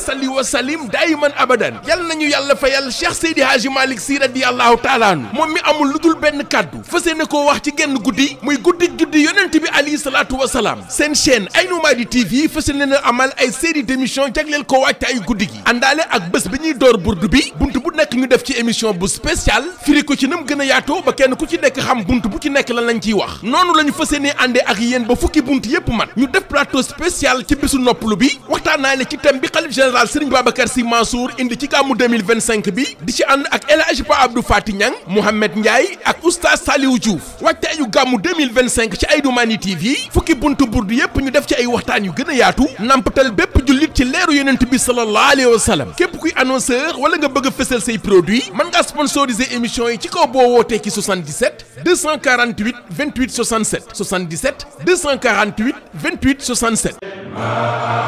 salli wa salim daayiman abadan yal nañu yàlla fayal Cheikh Seydi Hadji Malick Sy radiyallahu taala anhu moom mi amul lu dul benn kàddu fas yéene koo wax ci genn guddi muy guddi yonent bi alayhi salaatu wa salaam seen chaîne Aïnou Mady TV fas yéene amal ay série d'émission jagleel ko wàcc ay guddi gi àndaale ak bés bi ñuy door burdu bi bunt bu nekk ñu def ci émission bu spécial firi ko ci nam gën a yaatoo ba kenn ku ci nekk xam bunt bu ci nekk lan lañ ciy wax noonu la ñu fas yéene àndee ak yéen ba fukki bunt yépp mat ñu def plateau spécial ci bésu noppalu bi waxtaanaale ci thème bi xalif général Serigne Babacar Sy Mansour indi ci gàmmu 2025 bi di ci ànd ak El Hadji Pa Abdou Fati Niang Mouhamed Ndiaye ak oustaz Saliou Diouf waajtaayu gàmmu 2025 ci Aïnou Mady TV fukki buntu burdu yépp ñu def ci ay waxtaan yu gën a yaatu nampatal bépp jullit ci leeru yonent bi sallallahu alayhi wa sallam képp kuy annonceur wala nga bëgg a fësal say produit mën ngaa sponsoriser émission yi ci kaw boo wootee ci 77 248 28 67 77 248 28 67.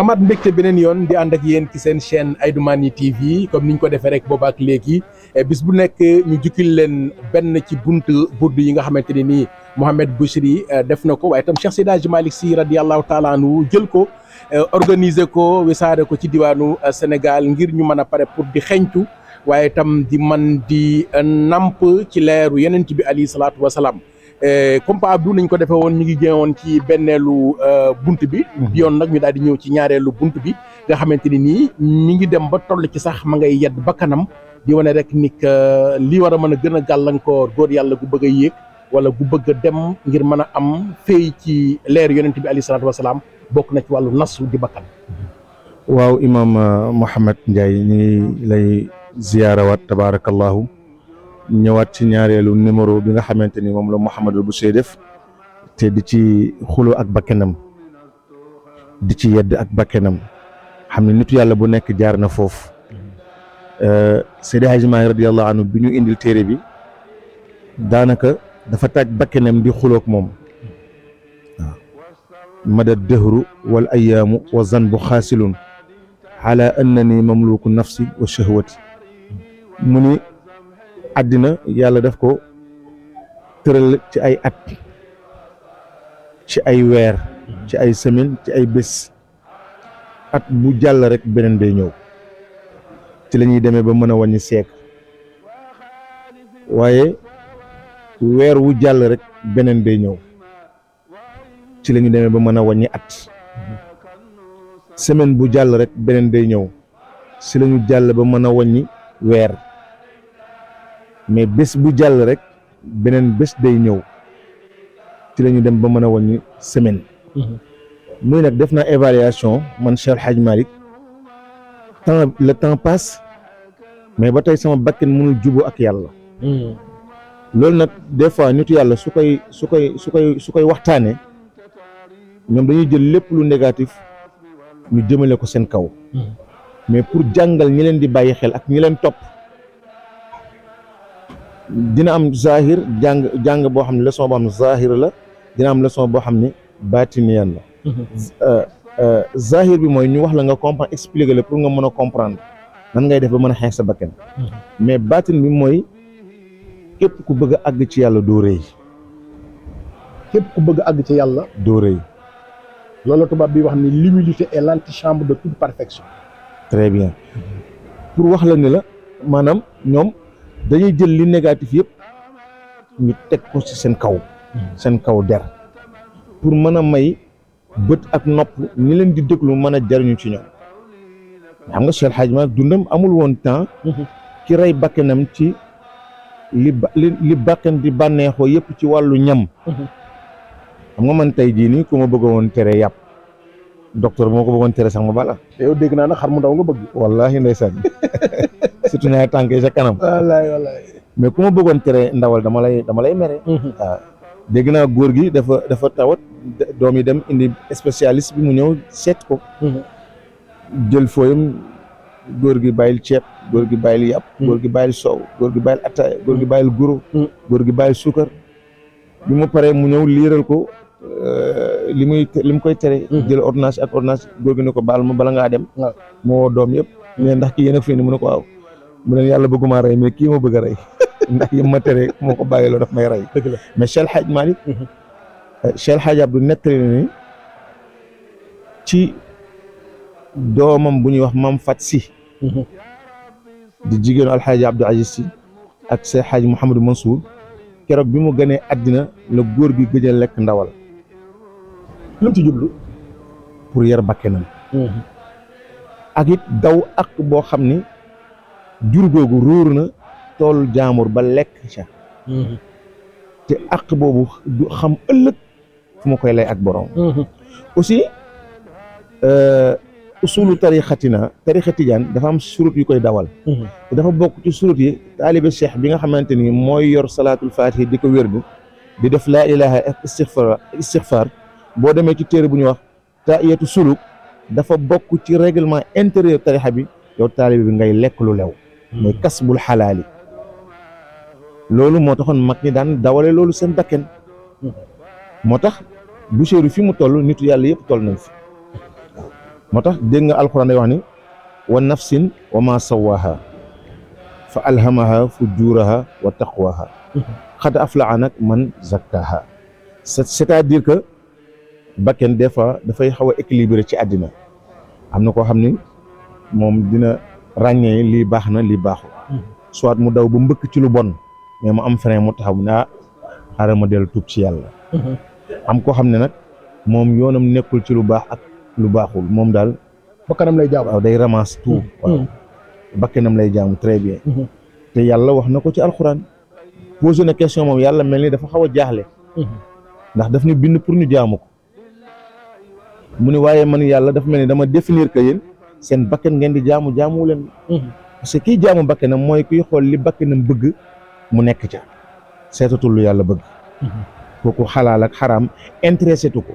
amaat mbégte beneen yoon di ànd ak yéen ci seen chaîne Aïnou Mady TV comme niñ ko defee rek booba ak léegi bis bu nekk ñu jukkil leen benn ci buntu burdu yi nga xamante ne nii Mouhamed Bichri def na ko waaye itam Cheikh Seydi Hadji Malick Sy radiyallahu taala anhu jël ko organiser ko wisaare ko ci diwaanu Sénégal ngir ñu mën a pare pour di xeñtu waaye itam di man di namp ci leeru yonent bi alayhi salaatu wa salaam. comme Pa Abdou nañ ko defee woon ñu ngi jéewoon ci benneelu bunt bi yoon nag ñu daal di ñëw ci ñaareelu bunt bi nga xamante ni nii mi ngi dem ba toll ci sax ma ngay yedd bakkanam di wane rek ni lii war a mën a gën a gàllankoor góor yàlla gu bëgg a yéeg wala gu bëgg a dem ngir mën a am fay ci leer yonent bi alayhi salaatu wasalaam bokk na ci wàllu nasu di bakkan. waaw imam Mouhamed Ndiaye ñu ngi lay ziyaarawaat tabaarakallahu ñëwaat ci ñaareelu numéro bi nga xamante ni moom la Mouhamadou Bichri def te di ci xuloo ak bakkenam di ci yedd ak bakkenam xam ne nitu yàlla bu nekk jaar na foofu Seydi Hadji Malick radiyallahu anhu bi ñu indil téere bi daanaka dafa taaj bakkenam di xulook moom waaw mada dëhru wal ayaamu wa zanbu xaasilun ala annani mamluku nafsi wa shahwati mu ni àddina yàlla daf ko tëral ci ay at ci ay weer ci ay semaine ci ay bés at bu jàll rek beneen day ñëw ci la ñuy demee ba mën a wàññi seek waaye weer wu jàll rek beneen day ñëw ci la ñuy demee ba mën a wàññi at semaine bu jàll rek beneen day ñëw ci la ñu jàll ba mën a wàññi weer mais bés bu jàll rek beneen bés day ñëw ci la ñu dem ba mën a wàññi semaine muy nag def naa évaluation man Cheikh Hadji Malick le temps passe mais ba tey sama bakken mënul juboo ak yàlla loolu nag des fois nitu yàlla su koy waxtaanee ñoom dañuy jël lépp lu négatif ñu jëmale ko seen kaw mais pour jàngal ñi leen di bàyyi xel ak ñi leen topp dina am zahir jàng boo xam ne leçon boo xam ne zahir la dina am leçon boo xam ne baatiniyan la zahir bi mooy ñu wax la nga comprendre expliquer la pour nga mën a comprendre nan ngay def ba mën a xeex sa bakkan mais baatin bi mooy képp ku bëgg a àgg ci yàlla doo rëy képp ku bëgg a àgg ci yàlla doo rëy loolu tubaab bi wax ni l'humilité est l'antichambre de toute perfection. très bien pour wax la ni la maanaam ñoom dañuy jël li négatif yëpp ñu teg ko ci seen kaw der pour mën a may bët ak nopp ñi leen di déglu mën a jariñu ci ñoom xam nga Cheikh Hadji Malick dundam amul woon temps ki rey bakkanam ci li bakkan di bànneexoo yëpp ci wàllu ñam xam nga man tey jii nii ku ma bëgg woon tere yàpp docteur moo ko bëggoon tere sax ma bala yow dégg naa nag xar mu ndaw nga bëgg wallahi ndeysaan surtout ñaari tànk yi sa kanam wallaay mais ku ma bëggoon tere ndawal dama lay mere waaw dégg naa góor gi dafa tawat doom yi dem indi spécialiste bi mu ñëw seet ko jël fooyam góor gi bàyyil ceeb góor gi bàyyil yàpp góor gi bàyyil soow góor gi bàyyil attaaya góor gi bàyyil guro góor gi bàyyil suukar bi mu paree mu ñëw liiral ko li mu koy tere jël ordonnance ak ordonnance góor gi ne ko baal ma bala ngaa dem mu woo doom yëpp mais ndax kii yéen a fi ni mu ne ko waaw mu ne yàlla bëgguma rey mais kii ma bëgg a rey ndax yëm ma tere moo ko bàyyiloo daf may rey mais Cheikh El Hadj Malick Cheikh El Hadj Abdou nettali ni ci doomam bu ñuy wax Mam Fat Si di jigéenu Alxaaji Abdou Aziz Si ak Cheikh Hadj Mouhamadou Mansour keroog bi mu gënee àddina la góor gi gëj a lekk ndawal lu mu ci jublu pour yar bakkenam ak it daw ak boo xam ni jur googu róor na toolu jaamur ba lekk ca te ak boobu du xam ëllëg fu ma koy lay ak borom aussi usulu tarixa tijaan dafa am surut yu koy dawal te dafa bokk ci surut yi taalibe cheikh bi nga xamante ni mooy yor salaatul faatihi di ko wérdu di def laa ilaha ak istixfar boo demee ci téere bu ñuy wax taiyatu suluk dafa bokk ci règlement intérieur tarixa bi yow taalibe bi ngay lekk lu lew mooy kasbul xalaali loolu moo taxoon mag ñi daan dawale loolu seen bakken moo tax Buseyri fi mu toll nitu yàlla yëpp toll nañ fi moo tax dégg nga alxuraan day wax ni wa nafsin wa ma sawaha fa alhamaha fujuraha wa taqwaha xad aflaha nag man zakkaha c'est-à-dire que bakken des fois dafay xaw a équilibré ci àddina am na koo xam ni moom dina ràññee lii baax na lii baaxul soit mu daw ba mbëkk ci lu bon mais mu am frein mu taxaw mu ne xaaral ma dellu tuub ci yàlla am koo xam ne nag moom yoonam nekkul ci lu baax ak lu baaxul moom daal bakkanam lay jaamu waaw day ramasse tout waaw bakkanam lay jaamu très bien te yàlla wax na ko ci alxuraan posé na question moom yàlla mel ni dafa xaw a jaaxle ndax daf ñu bind pour ñu jaamu ko mu ne waaye man yàlla dafa mel ni dama définir que yéen seen bakkan ngeen di jaamu leen parce que kii jaamu bakkanam mooy kuy xool li bakkanam bëgg mu nekk ca seetatul lu yàlla bëgg kooku xalaal ak xaraam intéressé tu ko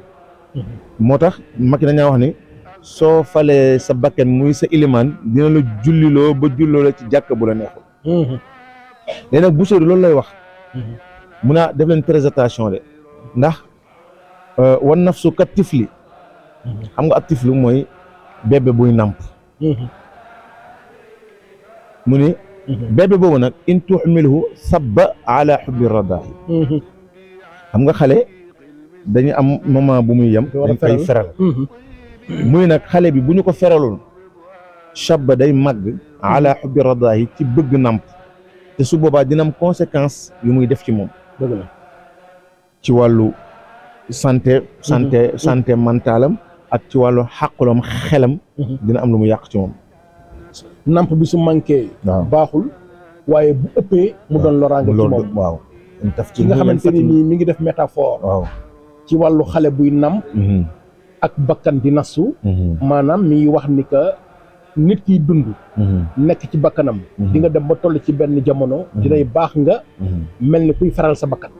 moo tax mag dañaa wax ni soo falee sa bakkan muy sa ilimaan dina la julliloo ba julloo la ci jàkk bu la neexul léegi nag Buseyri loolu lay wax mun naa def leen présentation de ndax wan nafsu kat tifli xam nga ak tiflu mooy bébé buy nàmp mu ni bébé boobu nag in tuxmilhu sabba ala xubbi radaahi xam nga xale dañu am moment bu muy yem dañ koy feral muy nag xale bi bu ñu ko feraloon shabba day màgg ala xubbi radaahi ci bëgg nàmp te su boobaa dina am conséquence yu muy def ci moom dëgg la ci wàllu santé mentalam ak ci wàllu xàqulam xelam dina am lu mu yàq ci moom namp bi su manqué baaxul waaye bu ëppee mu doon loraange ci moom waaw ci nga xamante ni nii mi ngi def métaphore waaw ci wàllu xale buy nam ak bakkan di nasu maanaam mi ngi wax ni que nit kiy dund nekk ci bakkanam di nga dem ba toll ci benn jamono dinay baax nga mel ni kuy faral sa bakkan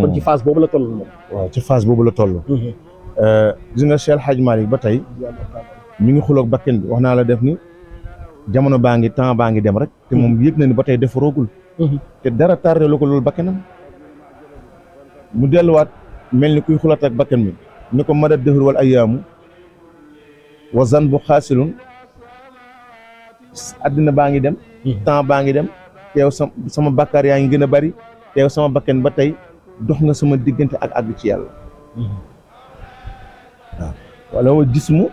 kon ci phase boobu la toll moom waaw ci phase boobu la toll gis nga Cheikh El Hadj Malick ba tey mi ngi xuloog bakkan bi wax naa la def ni jamono baa ngi temps baa ngi dem rek te moom yëg na ni ba tey defaroogul te dara tardé lu ko loolu bakkanam mu delluwaat mel ni kuy xulaat ak bakkan bi ni ko mada dëhër wal ayaamu wa zan bu xaasilun àddina baa ngi dem temps baa ngi dem teew sama bakkaar yaa ngi gën a bari teew sama bakkan ba tey dox nga sama diggante ak àgg ci yàlla waaw wala wa jismu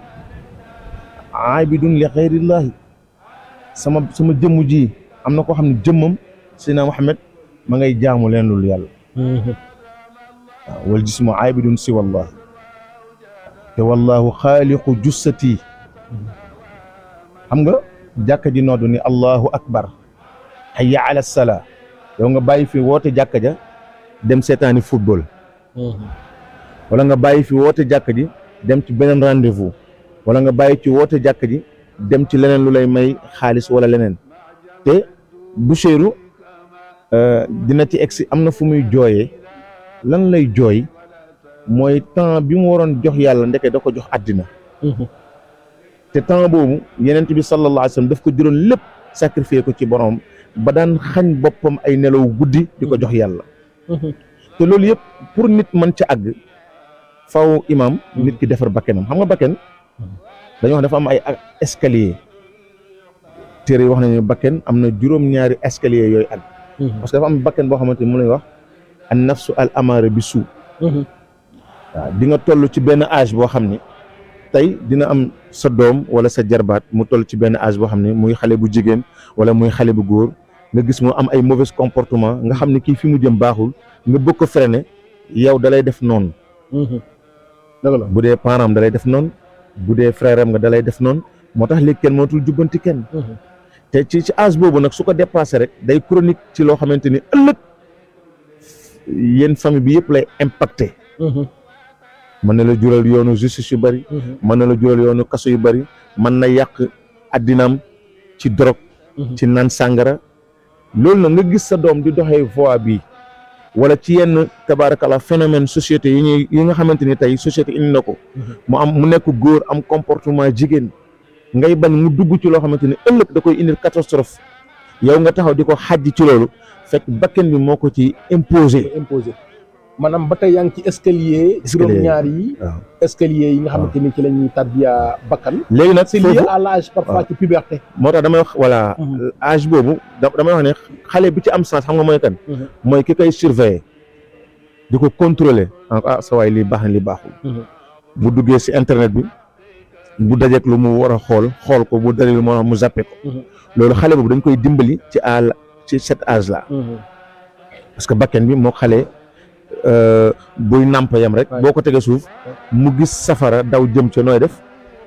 aabidun li xayrillaahi sama jëmm ji am na koo xam ne jëmmam Seydina Muhammad ma ngay jaamu leen lul yàlla waaw wal jismu aabidun si wallaahi te wallaahu xaaliqu jussati xam nga jàkka ji noddu ni allahu akbar hayya ala salaa yow nga bàyyi fi woote jàkka ja dem seetaani football wala nga bàyyi fi woote jàkka ji dem ci beneen rendez-vous wala nga bàyyi ci woote jàkka ji dem ci leneen lu lay may xaalis wala leneen te Buseyri dina ci egsi am na fu muy jooyee lan lay jooy mooy temps bi mu waroon jox yàlla ndeke da ko jox àddina te temps boobu yenent bi sallallahu alayhi wa sallam daf ko juróon lépp sacrifier ko ci borom ba daan xañ boppam ay nelaw guddi di ko jox yàlla te loolu yëpp pour nit mën ca àgg faw imam nit ki defar bakkenam xam nga bakken dañoo wax dafa am ay escalier téere yi wax nañu bakken am na juróom-ñaari escalier yooyu àgg parce que dafa am bakken boo xamante ni mu lay wax an nafsu al amaara bi suu waaw di nga toll ci benn âge boo xam ni tey dina am sa doom wala sa jarbaat mu toll ci benn âge boo xam ne muy xale bu jigéen wala muy xale bu góor nga gis mu am ay mauvais comportement nga xam ne kii fi mu jëm baaxul nga bëgg ko freiner yow dalay def noonu bu dee parent am dalay def noonu bu dee frère am nga dalay def noonu moo tax léegi kenn mënatul jubbanti kenn te ci âge boobu nag su ko dépassé rek day chronique ci loo xamante ni ëllëg yéen famille bi yëpp lay impacté mën na la jural yoonu justice yu bëri mën na la jural yoonu kaso yu bëri mën na yàq addinaam ci drogue ci naan sàngara loolu nag nga gis sa doom di doxee voie bi wala ci yenn tabaarakalla phénomène société yi nga xamante ni tey société indi na ko mu nekk góor am comportement jigéen ngay bañ mu dugg ci loo xamante ni ëllëg da koy indil catastrophe yow nga taxaw di ko xajj ci loolu fekk bakken bi moo ko ci imposé maanaam ba tey yaa ngi ci escalier juróom-ñaar yi escalier yi nga xamante ni ci la ñuy tarbiya bakkan léegi nag c'est lié à l'âge parfois ci puberté moo tax damay wax voilà âge boobu damay wax ne xale bi ci am sens xam nga mooy kan mooy ki koy surveiller di ko contrôler sa waay lii baax na lii baaxul bu duggee si internet bi bu dajeek lu mu war a xool ko bu dajee lu mu zappé ko loolu xale boobu dañ koy dimbali ci cet âge là parce que bakken bi moo xale buy nàmp yam rek boo ko tegee suuf mu gis safara daw jëm ca nooy def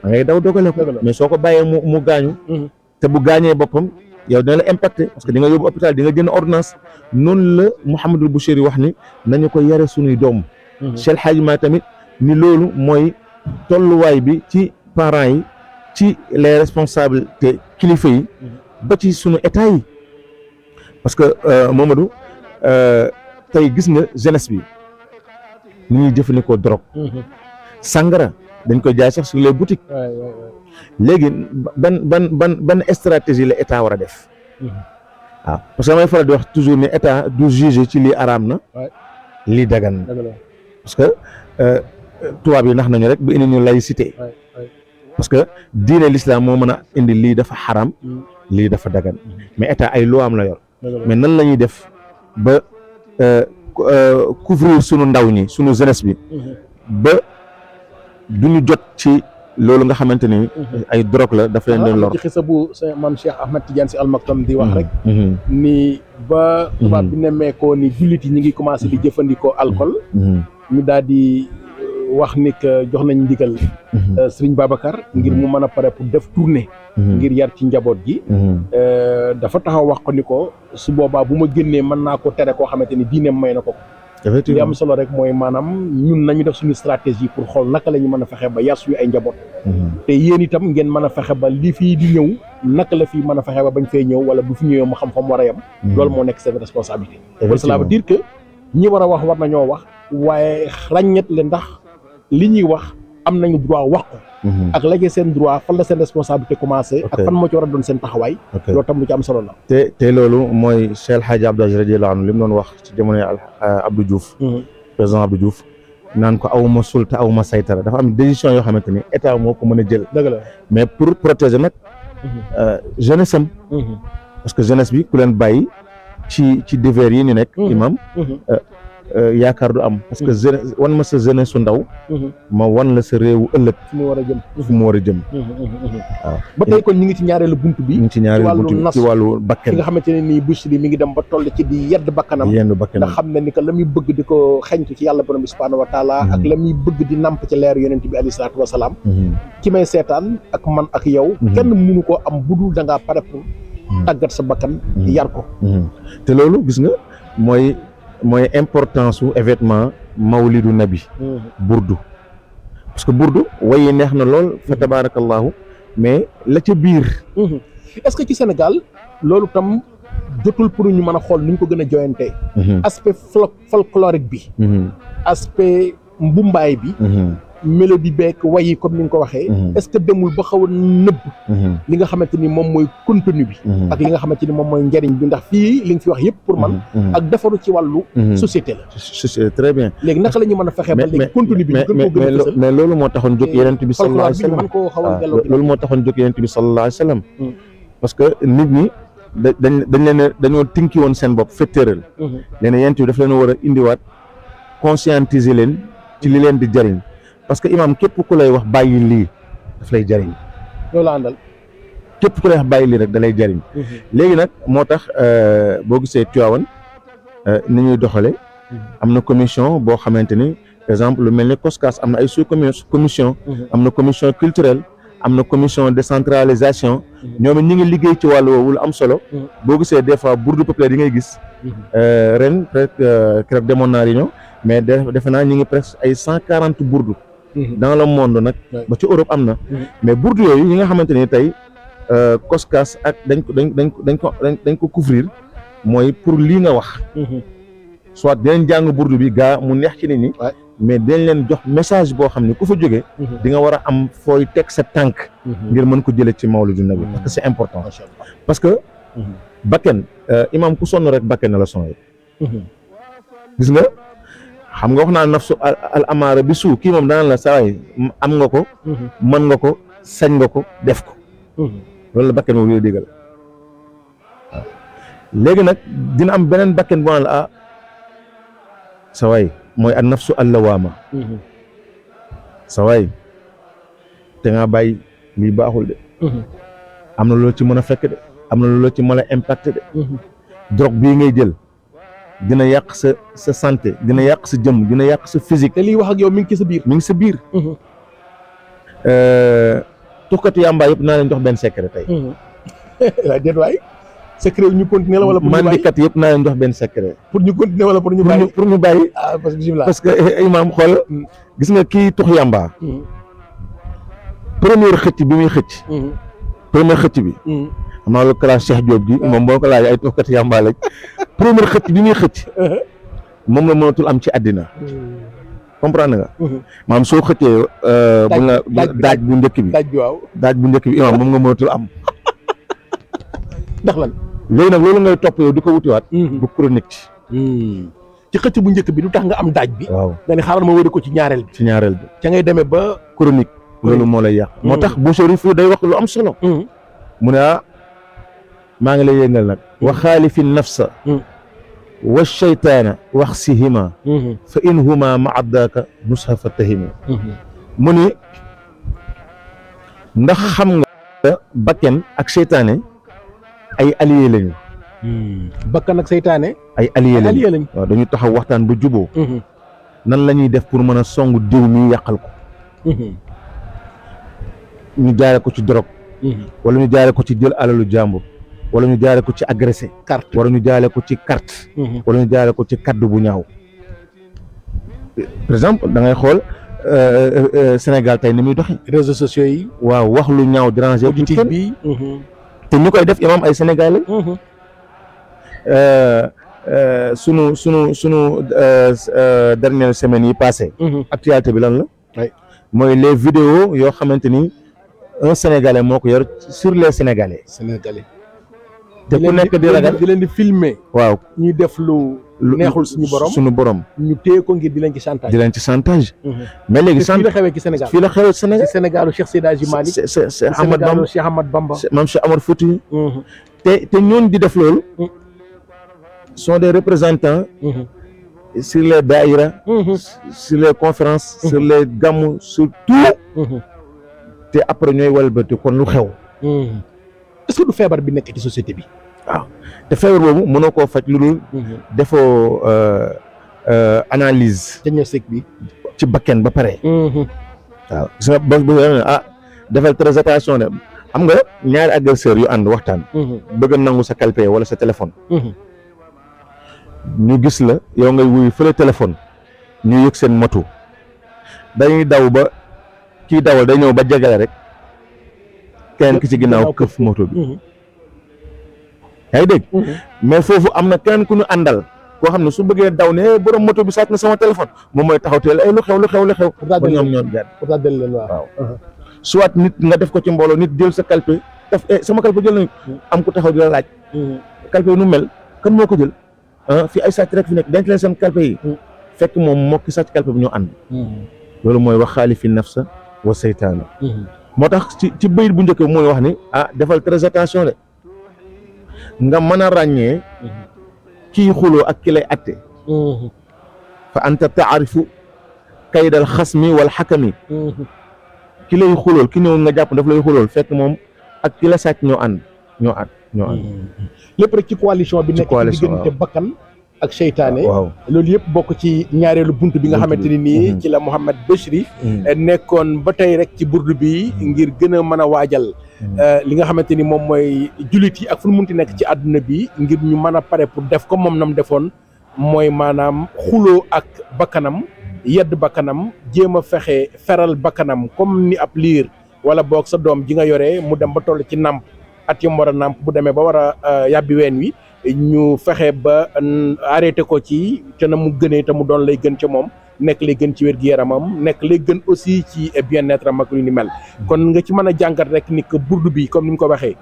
da ngay daw dogale ko mais soo ko bàyyee mu gaañu te bu gaañee boppam yow dina la impacté parce que di nga yóbbu hôpital di nga jënd ordonnance noonu la Mouhamadul Bouchayri wax ni nañu ko yare suñuy doom Cheikh Hadji Malick tamit ni loolu mooy tolluwaay bi ci parents yi ci les responsables te kilifa yi ba ci sunu état yi parce que Mamadou tey gis nga jeunesse bi ni ñuy jëfandikoo drogue sangara dañ koy jaay sax sur les boutiques léegi ban stratégie la état war a def waaw parce que damay faral di wax toujours ni état du juger ci lii araam na lii dagan na parce que tubaab yi nax nañu rek bu indi ñu laïcité parce que diine l'islam moo mën a indi lii dafa xaram lii dafa dagan mais état ay loi am la yor mais nan la ñuy def ba couvrir sunu ndaw ñi sunu jeunesse bi ba duñu jot ci loolu nga xamante ni ay drogue la daf leen leen lor ci xisa bu maam Cheikh Ahmed Tidiane Sy Al Maktoum di wax rek ni ba tubaab bi nemmeekoo ni jullit yi ñi ngi commencé di jëfandikoo alcool ñu daal di wax ni que jox nañ ndigal Serigne Babacar ngir mu mën a pare pour def tournée ngir yar ci njaboot gi dafa taxaw wax ko ni ko su boobaa bu ma génnee mën naa ko tere koo xamante ni diineem may na ko li am solo rek mooy maanaam ñun nañu def suñu stratégie pour xool naka la ñu mën a fexe ba yar suñu ay njaboot te yéen itam ngeen mën a fexe ba li fii di ñëw naka la fii mën a fexe ba bañ fay ñëw wala bu fi ñëwee mu xam fa mu war a yem loolu moo nekk seen responsabilité kon cela veut dire que ñi war a wax war nañoo wax waaye ràññet le ndax li ñuy wax am nañu droit wax ko ak la seen droit fan la seen responsabilité commencé ak fan moo ci war a doon seen taxawaay loolu tam lu ci am solo la te loolu mooy Cheikh El Hadji Abdou Aziz radiyallahu anhu li mu doon wax ci jamonoy Abdou Diouf président Abdou Diouf naan ko awma sulta awma saytara dafa am décision yoo xamante ni état moo ko mën a jël dëgg la mais pour protéger nag jeunesse am parce que jeunesse bi ku leen bàyyi ci divers yi ñu nekk imam yaakaar du am parce que wan ma sa jeunesse su ndaw ma wan la sa réewu ëllëg fu mu war a jëm waaw ba tey kon ñu ngi ci ñaareelu buntu bi ñu ngi ci ñaareelu buntu bi ci wàllu bakken ki nga xamante ne nii Bichri mi ngi dem ba toll ci di yedd bakkanam ndax xam ne ni que la muy bëgg di ko xeñtu ci yàlla borom bi subhanahu wa taala ak la muy bëgg di namp ci leer yonent bi alayhi salaatu wasalaam ki may seetaan ak man ak yow kenn mënu koo am budul da ngaa pare pour tàggat sa bakkan yar ko te loolu gis nga mooy importance su événement mawlidu nabi burdu parce que burdu wayi neex na lool fa tabarakallahu mais la ca biir est-ce que ci Sénégal loolu tam jotul pour ñu mën a xool nu ñu ko gën a joyantee aspect folklorique bi aspect mbumbaay bi mélodie beeg wayi comme ni nga ko waxee. est-ce que demul ba xaw a nëbb. li nga xamante ni moom mooy contenu bi. ak li nga xamante ni moom mooy njariñ bi ndax fii li nga fi wax yëpp pour man. ak defaru ci wàllu. société la. société très bien. léegi naka la ñu mën a fexe ba léegi contenu bi. ñu gën koo gën a fësal mais loolu moo taxoon jóg Yonent bi sallallahu alayhi wa sallam. mën koo xaw a delloo loolu moo taxoon jóg Yonent bi sallallahu alayhi wa sallam. parce que nit ñi dañ leen dañoo tinki woon seen bopp fettéeral. léegi Yonent bi daf leen war a indiwaat conscientiser leen ci li leen di jariñ parce que imam képp ku lay wax bàyyi lii daf lay jariñ. loolu àndal. képp ku lay wax bàyyi lii rek da lay jariñ. léegi nag moo tax boo gisee Tivaouane ni ñuy doxale am na commission boo xamante ni par exemple lu mel ni COSCAS am na ay sous commission. am na commission culturelle. am na commission décentralisation. ñoom it ñi ngi liggéey ci wàllu woowu lu am solo. boo gisee des fois bourde populaire yi ngay gis. ren keroog demoon naa réunion mais defe naa ñi ngi presque ay 140 bourdes. dans le monde nag. ba ci Europe am na. mais bourdes yooyu ñi nga xamante ni tey COSCAS ak dañ ko couvrir mooy pour lii nga wax. soit dinañ jàng bourde bi gaa mu neex ci nit ñi. mais dañ leen jox message boo xam ne ku fa jógee di nga war a am fooy teg sa tànk ngir mën ko jëlee ci mawlidu nabi parce que c'est important parce que bakken imam ku sonn rek bakken na la sonn gis nga xam nga wax naa nafsu al amaara bi suu kii moom daan la saa waay am nga ko mën nga ko sañ nga ko def ko loolu la bakken moom lay déggal waaw léegi nag dina am beneen bakken bu naan la ah sa waay mooy an nafsu allawaama sa waay te nga bàyyi lii baaxul de am na loolu ci mën a fekk de am na loolu ci mën a impacté de drogue bii ngay jël dina yàq sa santé dina yàq sa jëmm dina yàq sa physique te liy wax ak yow mi ngi ci sa biir mi ngi sa biir tuxkatu yàmbaa yëpp naa leen jox benn secret tey waaw déet waay secret ñu continuer la wala pour ñu bàyyi mandikat yëpp naa leen jox benn secret pour ñu continuer wala pour ñu bàyyi pour ñu bàyyi parce que imaam xool gis nga kii tux yàmbaa première xëcc bi muy xëcc première xëcc bi xam naa lu classe Cheikh Diop gi moom boo ko laaj ay tuxkat yàmbaa lañ première xëcc bi muy xëcc moom la mënatul am ci àddina comprendre nga maanaam soo xëccee bu la daaj bu njëkk bi daaj bu njëkk bi imaam moom nga mënatul am ndax lan léegi nag loolu ngay topp yow di ko wutiwaat bu chronique ci xëcc bu njëkk bi lu tax nga am daaj bi waaw nga ne xaaral ma wëri ko ci ñaareel bi ca ngay demee ba chronique loolu moo lay yàq moo tax Bouchayri fu day wax lu am solo mu ne maa ngi lay yëngal nag wa xaalifi nafsa wa shaytaana wax sihima fa in huma maaddaaka nusha fatahimi mu ni ndax xam nga bakken ak seytaane ay allié lañu bakkan ak seytaane ay allié lañu waaw dañu taxaw waxtaan ba juboo nan la ñuy def pour mën a song diw mi yàqal ko ñu jaare ko ci drogue wala ñu jaare ko ci jël alalu jàmbur wala ñu jaare ko ci agressé carte wala ñu jaare ko ci carte wala ñu jaare ko ci kaddu bu ñaaw par exemple da ngay xool Sénégal tey ni muy doxee réseaux sociaux yi waaw wax lu ñaaw déranger politique bi te ñu koy def imam ay Sénégalais sunu dernière semaine yi passé actualité bi lan la mooy les vidéos yoo xamante ni un Sénégalais moo ko yor sur les Sénégalais te ku nekk di ragal di leen di filmer waaw ñuy def lu neexul suñu borom ñu téye ko ngir di leen ci chantage mais léegi fii la xewee ci Sénégal fii la xewee ci Sénégal ci Sénégalu Cheikh Seydi Hadji Malick Cheikh Ahmad Bamba maam Cheikh Amar Fouti te ñoon di def loolu sont des représentants sur les daïra sur les conférences sur les gàmmu sur tout te après ñooy walbati kon lu xew est-ce que du feebar bi nekk ci société bi waaw te feebar boobu mënoo koo faj lu dul defoo analyse diagnostic bi ci bakken ba pare waaw gis nga ba defal très attention ne xam nga ñaari agresseur yu ànd waxtaan bëgg nangu sa calpe wala sa téléphone ñu gis la yow ngay wuyu fële téléphone ñu yëg seen moto dañuy daw ba kii dawal day ñëw ba jegale rek keneen ki ci ginnaaw këf moto bi yaa ngi dégg mais foofu am na keneen ku ñu àndal koo xam ne su bëggee daw ne borom moto bi sàcc na sama téléphone moom mooy taxaw teel ay lu xew ba ñoom ñoon jàdd pour daal leen waaw soit nit nga def ko ci mbooloo nit jël sa kalpe daf sama kalpe jël nañ am ku taxaw di la laaj kalpe yi nu mel kan moo ko jël fii ay sàcc rek fi nekk denc leen seen kalpe yi fekk moom mokki sàcc kalpe bi ñoo ànd loolu mooy wax xaalifi nafsa wa seytaana moo tax ci bayit bu njëkk mooy wax ni defal très attention de nga mën a ràññee kii xuloo ak ki lay atte fa anta taarifu kaydal xasmi wal xakami ki lay xulool ki ñëw nga jàpp daf lay xulool fekk moom ak ki la sàcc ñoo ànd lépp rek ci coalition bi nekk ci diggante bakkan ak seytaane loolu yëpp bokk ci ñaareelu bunt bi nga xamante ni nii ci la Mouhamed Bichri nekkoon ba tey rek ci burdu bi ngir gën a mën a waajal li nga xamante ni moom mooy jullit yi ak fu nu munti nekk ci àdduna bi ngir ñu mën a pare pour def ko moom nam defoon mooy maanaam xuloo ak bakkanam yedd bakkanam jéem a fexe feral bakkanam comme ni ab liir wala boog sa doom ji nga yore mu dem ba toll ci nàmp at yam war a nàmp bu demee ba war a yàbbi ween wi ñu fexe ba arrêté ko ci te na mu gënee te mu doon lay gën ca moom nekk lay gën ci wér-gu-yaramam nekk lay gën aussi ci bien-être am ak lu ni mel kon nga ci mën a jàngat rek ni que burdu bi comme ni mu ko waxee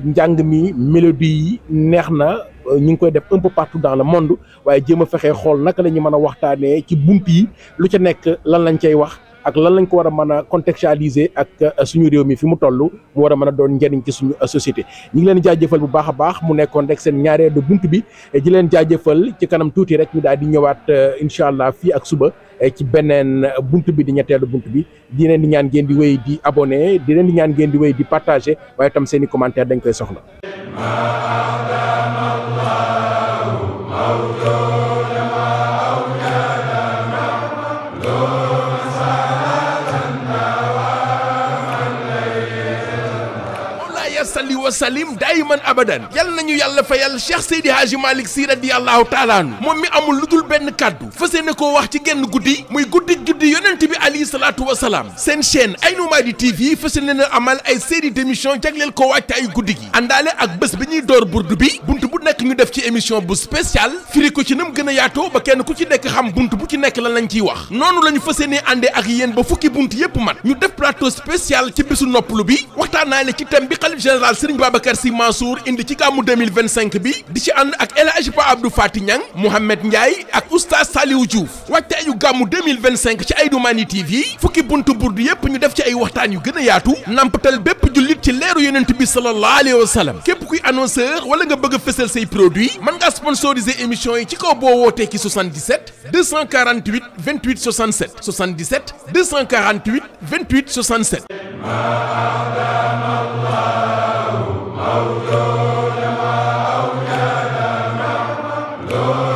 njàng mi mélodie yi neex na ñu ngi koy def un peu partout dans le monde waaye jéem a fexe xool naka la ñu mën a waxtaanee ci bunt yi lu ca nekk lan lañ cay wax ak lan lañ ko war a mën a contextualiser ak suñu réew mi fi mu toll mu war a mën a doon njëriñ ci suñu société ñi ngi leen jaajëfal bu baax a baax mu nekkoon rek seen ñaareelu bunt bi di leen jaajëfal ci kanam tuuti rek ñu daal di ñëwaat incha allah fii ak suba ci beneen bunt bi di ñetteelu bunt bi di leen di ñaan ngeen di wéy di abonné di leen di ñaan ngeen di wéy di partagé waaye tam seen i commentaire dañ koy soxla. salli wa salim daiman abadan yal nañu yàlla fayal Cheikh Seydi Hadji Malick Sy radiyallahu taala anhu moom mi amul lu dul benn kàddu fas yéene koo wax ci genn guddi muy guddi juddi yonent bi alayhi salaatu wa salaam seen chaîne Aïnou Mady TV fas yéene amal ay série d'émission jagleel ko wàcc ay guddi gi àndaale ak bés bi ñuy door burdu bi bunt bu nekk ñu def ci émission bu spécial firi ko ci nam gën a yaatoo ba kenn ku ci nekk xam bunt bu ci nekk lan lañ ciy wax noonu la ñu fas yéene àndee ak yéen ba fukki bunt yépp mat ñu def plateau spécial ci bésu noppalu bi waxtaanaale ci thème bi xalif général Serigne Babacar Sy Mansour indi ci gàmmu 2025 bi di ci ànd ak El Hadji Pa Abdou Fati Niang Mouhamed Ndiaye ak oustaz Saliou Diouf waajtaayu gàmmu 2025 ci Aïnou Mady TV fukki buntu burdu yépp ñu def ci ay waxtaan yu gën a yaatu nampatal bépp jullit ci leeru yonent bi sallallahu alayhi wa sallam képp kuy annonceur wala nga bëgg a fësal say produit mën ngaa sponsoriser émission yi ci kaw boo wootee ci 77 248 28 67 77 248 28 67 مولانا